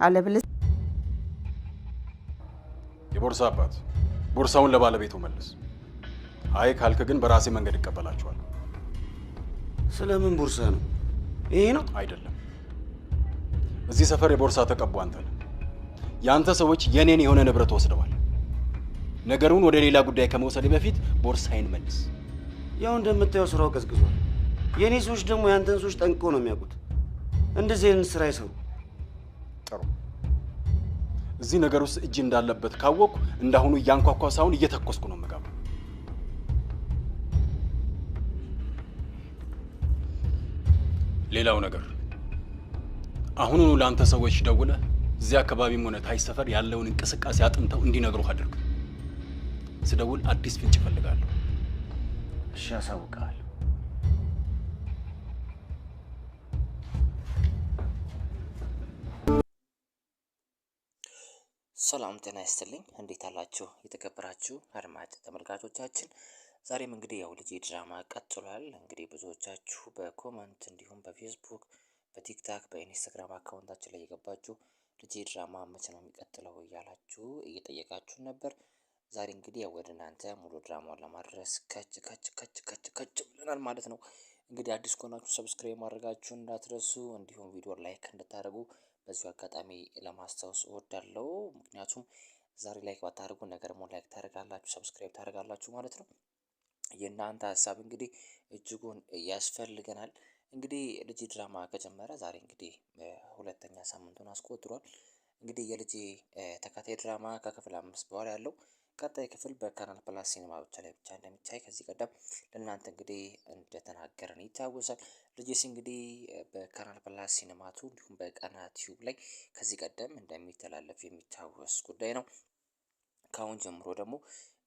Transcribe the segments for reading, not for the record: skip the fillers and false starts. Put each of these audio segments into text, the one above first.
አለበለዚያ የቦርሳ አባት ቦርሳውን ለባለቤቱ መልስ። አይ ካልክ ግን በራሴ መንገድ እቀበላቸዋለሁ። ስለምን ቦርሳ ነው? ይሄ ነው አይደለም። እዚህ ሰፈር የቦርሳ ተቀቡ አንተ ነህ። ያንተ ሰዎች የኔን የሆነ ንብረት ወስደዋል። ነገሩን ወደ ሌላ ጉዳይ ከመውሰድ በፊት ቦርሳዬን መልስ። ያው እንደምታየው ስራው ቀዝቅዟል። የኔ ሰዎች ደግሞ ያንተን ሰዎች ጠንቅቀው ነው የሚያውቁት። እንደዚህ አይነት ስራ አይሰሩ። ጥሩ። እዚህ ነገር ውስጥ እጅ እንዳለበት ካወቅኩ እንዳሁኑ እያንኳኳ ሳይሆን እየተኮስኩ ነው የምገባው። ሌላው ነገር አሁኑኑ ለአንተ ሰዎች ደውለህ እዚህ አካባቢም ሆነ ታይ ሰፈር ያለውን እንቅስቃሴ አጥንተው እንዲነግሩህ አድርግ። ስደውል አዲስ ፍንጭ እፈልጋለሁ። እሺ፣ አሳውቃለሁ። ሰላም ጤና ይስጥልኝ። እንዴት አላችሁ የተከበራችሁ አድማጭ ተመልካቾቻችን? ዛሬም እንግዲህ ያው ልጄ ድራማ ቀጥሏል። እንግዲህ ብዙዎቻችሁ በኮመንት እንዲሁም በፌስቡክ፣ በቲክታክ፣ በኢንስታግራም አካውንታችን ላይ የገባችሁ ልጄ ድራማ መቼ ነው የሚቀጥለው እያላችሁ እየጠየቃችሁ ነበር። ዛሬ እንግዲህ ያው ወደ እናንተ ሙሉ ድራማውን ለማድረስ ከች ብለናል ማለት ነው። እንግዲህ አዲስ ከሆናችሁ ሰብስክራይብ ማድረጋችሁ እንዳትረሱ፣ እንዲሁም ቪዲዮ ላይክ እንድታደርጉ በዚሁ አጋጣሚ ለማስታወስ እወዳለሁ። ምክንያቱም ዛሬ ላይክ ባታደርጉ ነገር ሞ ላይክ ታደርጋላችሁ፣ ሰብስክራይብ ታደርጋላችሁ ማለት ነው። የእናንተ ሀሳብ እንግዲህ እጅጉን ያስፈልገናል። እንግዲህ ልጄ ድራማ ከጀመረ ዛሬ እንግዲህ ሁለተኛ ሳምንቱን አስቆጥሯል። እንግዲህ የልጄ ተከታታይ ድራማ ከክፍል 5 በኋላ ያለው ቀጣይ ክፍል በካናል ፕላስ ሲኒማ ብቻ ላይ ብቻ እንደሚታይ ከዚህ ቀደም ለእናንተ እንግዲህ እንደተናገረን ይታወሳል። ልጄስ እንግዲህ በካናል ፕላስ ሲኒማቱ እንዲሁም በቃና ቲዩብ ላይ ከዚህ ቀደም እንደሚተላለፍ የሚታወስ ጉዳይ ነው። ከአሁን ጀምሮ ደግሞ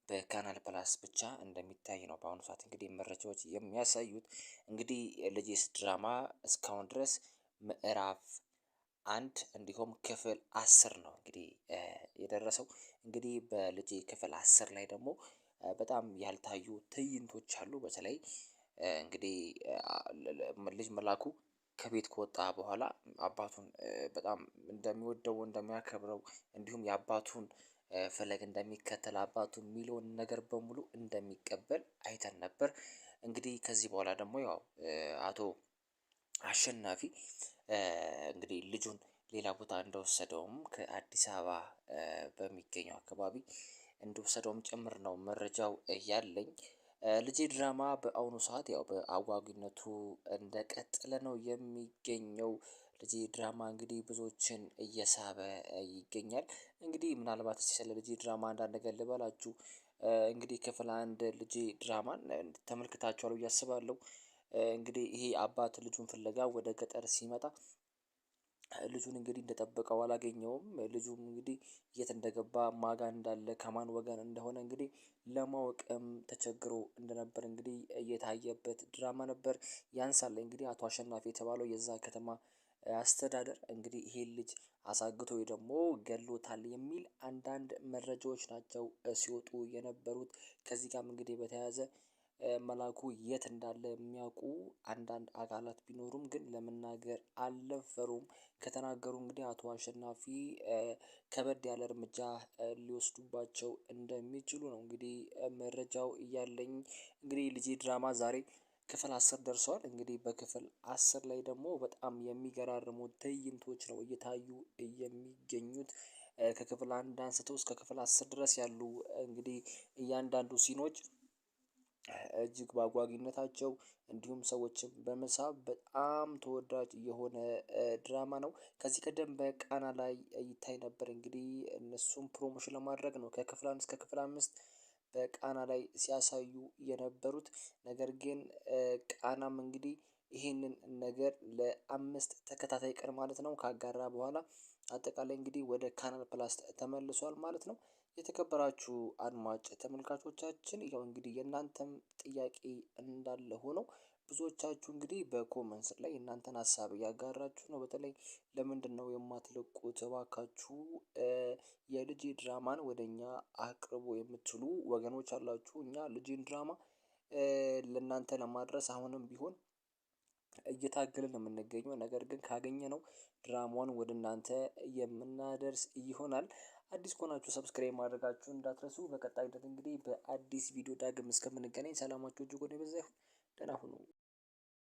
በካናል ፕላስ ብቻ እንደሚታይ ነው በአሁኑ ሰዓት እንግዲህ መረጃዎች የሚያሳዩት። እንግዲህ ልጄስ ድራማ እስካሁን ድረስ ምዕራፍ 1 እንዲሁም ክፍል 10 ነው እንግዲህ የደረሰው። እንግዲህ በልጄ ክፍል 10 ላይ ደግሞ በጣም ያልታዩ ትዕይንቶች አሉ። በተለይ እንግዲህ ልጅ መላኩ ከቤት ከወጣ በኋላ አባቱን በጣም እንደሚወደው እንደሚያከብረው፣ እንዲሁም የአባቱን ፈለግ እንደሚከተል አባቱ የሚለውን ነገር በሙሉ እንደሚቀበል አይተን ነበር። እንግዲህ ከዚህ በኋላ ደግሞ ያው አቶ አሸናፊ እንግዲህ ልጁን ሌላ ቦታ እንደወሰደውም ከአዲስ አበባ በሚገኘው አካባቢ እንደወሰደውም ጭምር ነው መረጃው ያለኝ። ልጄ ድራማ በአሁኑ ሰዓት ያው በአጓጊነቱ እንደቀጠለ ነው የሚገኘው። ልጄ ድራማ እንግዲህ ብዙዎችን እየሳበ ይገኛል። እንግዲህ ምናልባት ስለ ልጄ ድራማ አንዳንድ ነገር ልበላችሁ። እንግዲህ ክፍል 1 ልጄ ድራማን ተመልክታችኋል ብዬ አስባለሁ። እንግዲህ ይሄ አባት ልጁን ፍለጋ ወደ ገጠር ሲመጣ ልጁን እንግዲህ እንደጠበቀው አላገኘውም። ልጁም እንግዲህ የት እንደገባ ማጋ እንዳለ ከማን ወገን እንደሆነ እንግዲህ ለማወቅም ተቸግሮ እንደነበር እንግዲህ እየታየበት ድራማ ነበር። ያንሳል እንግዲህ አቶ አሸናፊ የተባለው የዛ ከተማ አስተዳደር እንግዲህ ይሄን ልጅ አሳግቶ ወይ ደግሞ ገሎታል የሚል አንዳንድ መረጃዎች ናቸው ሲወጡ የነበሩት። ከዚህ ጋርም እንግዲህ በተያያዘ መላኩ የት እንዳለ የሚያውቁ አንዳንድ አካላት ቢኖሩም ግን ለመናገር አልደፈሩም። ከተናገሩ እንግዲህ አቶ አሸናፊ ከበድ ያለ እርምጃ ሊወስዱባቸው እንደሚችሉ ነው እንግዲህ መረጃው እያለኝ። እንግዲህ ልጄ ድራማ ዛሬ ክፍል 10 ደርሰዋል። እንግዲህ በክፍል 10 ላይ ደግሞ በጣም የሚገራርሙ ትዕይንቶች ነው እየታዩ የሚገኙት። ከክፍል 1 አንስቶ እስከ ክፍል 10 ድረስ ያሉ እንግዲህ እያንዳንዱ ሲኖች እጅግ በአጓጊነታቸው እንዲሁም ሰዎችን በመሳብ በጣም ተወዳጅ የሆነ ድራማ ነው። ከዚህ ቀደም በቃና ላይ ይታይ ነበር። እንግዲህ እነሱም ፕሮሞሽን ለማድረግ ነው ከክፍል 1 እስከ ክፍል 5 በቃና ላይ ሲያሳዩ የነበሩት። ነገር ግን ቃናም እንግዲህ ይሄንን ነገር ለ5 ተከታታይ ቀን ማለት ነው ካጋራ በኋላ አጠቃላይ እንግዲህ ወደ ካናል ፕላስ ተመልሷል ማለት ነው። የተከበራችሁ አድማጭ ተመልካቾቻችን ያው እንግዲህ የእናንተም ጥያቄ እንዳለ ሆኖ ብዙዎቻችሁ እንግዲህ በኮመንት ላይ የእናንተን ሀሳብ እያጋራችሁ ነው። በተለይ ለምንድነው የማትለቁት እባካችሁ የልጄ ድራማን ወደ እኛ አቅርቡ የምትሉ ወገኖች አላችሁ። እኛ ልጄን ድራማ ለእናንተ ለማድረስ አሁንም ቢሆን እየታገልን ነው የምንገኘው። ነገር ግን ካገኘነው ድራማውን ወደ እናንተ የምናደርስ ይሆናል። አዲስ ከሆናችሁ ሰብስክራይብ ማድረጋችሁ እንዳትረሱ። በቀጣይነት እንግዲህ በአዲስ ቪዲዮ ዳግም እስከምንገናኝ ሰላማችሁ እጅጉን የበዛ ይሁን። ደህና ሁኑ።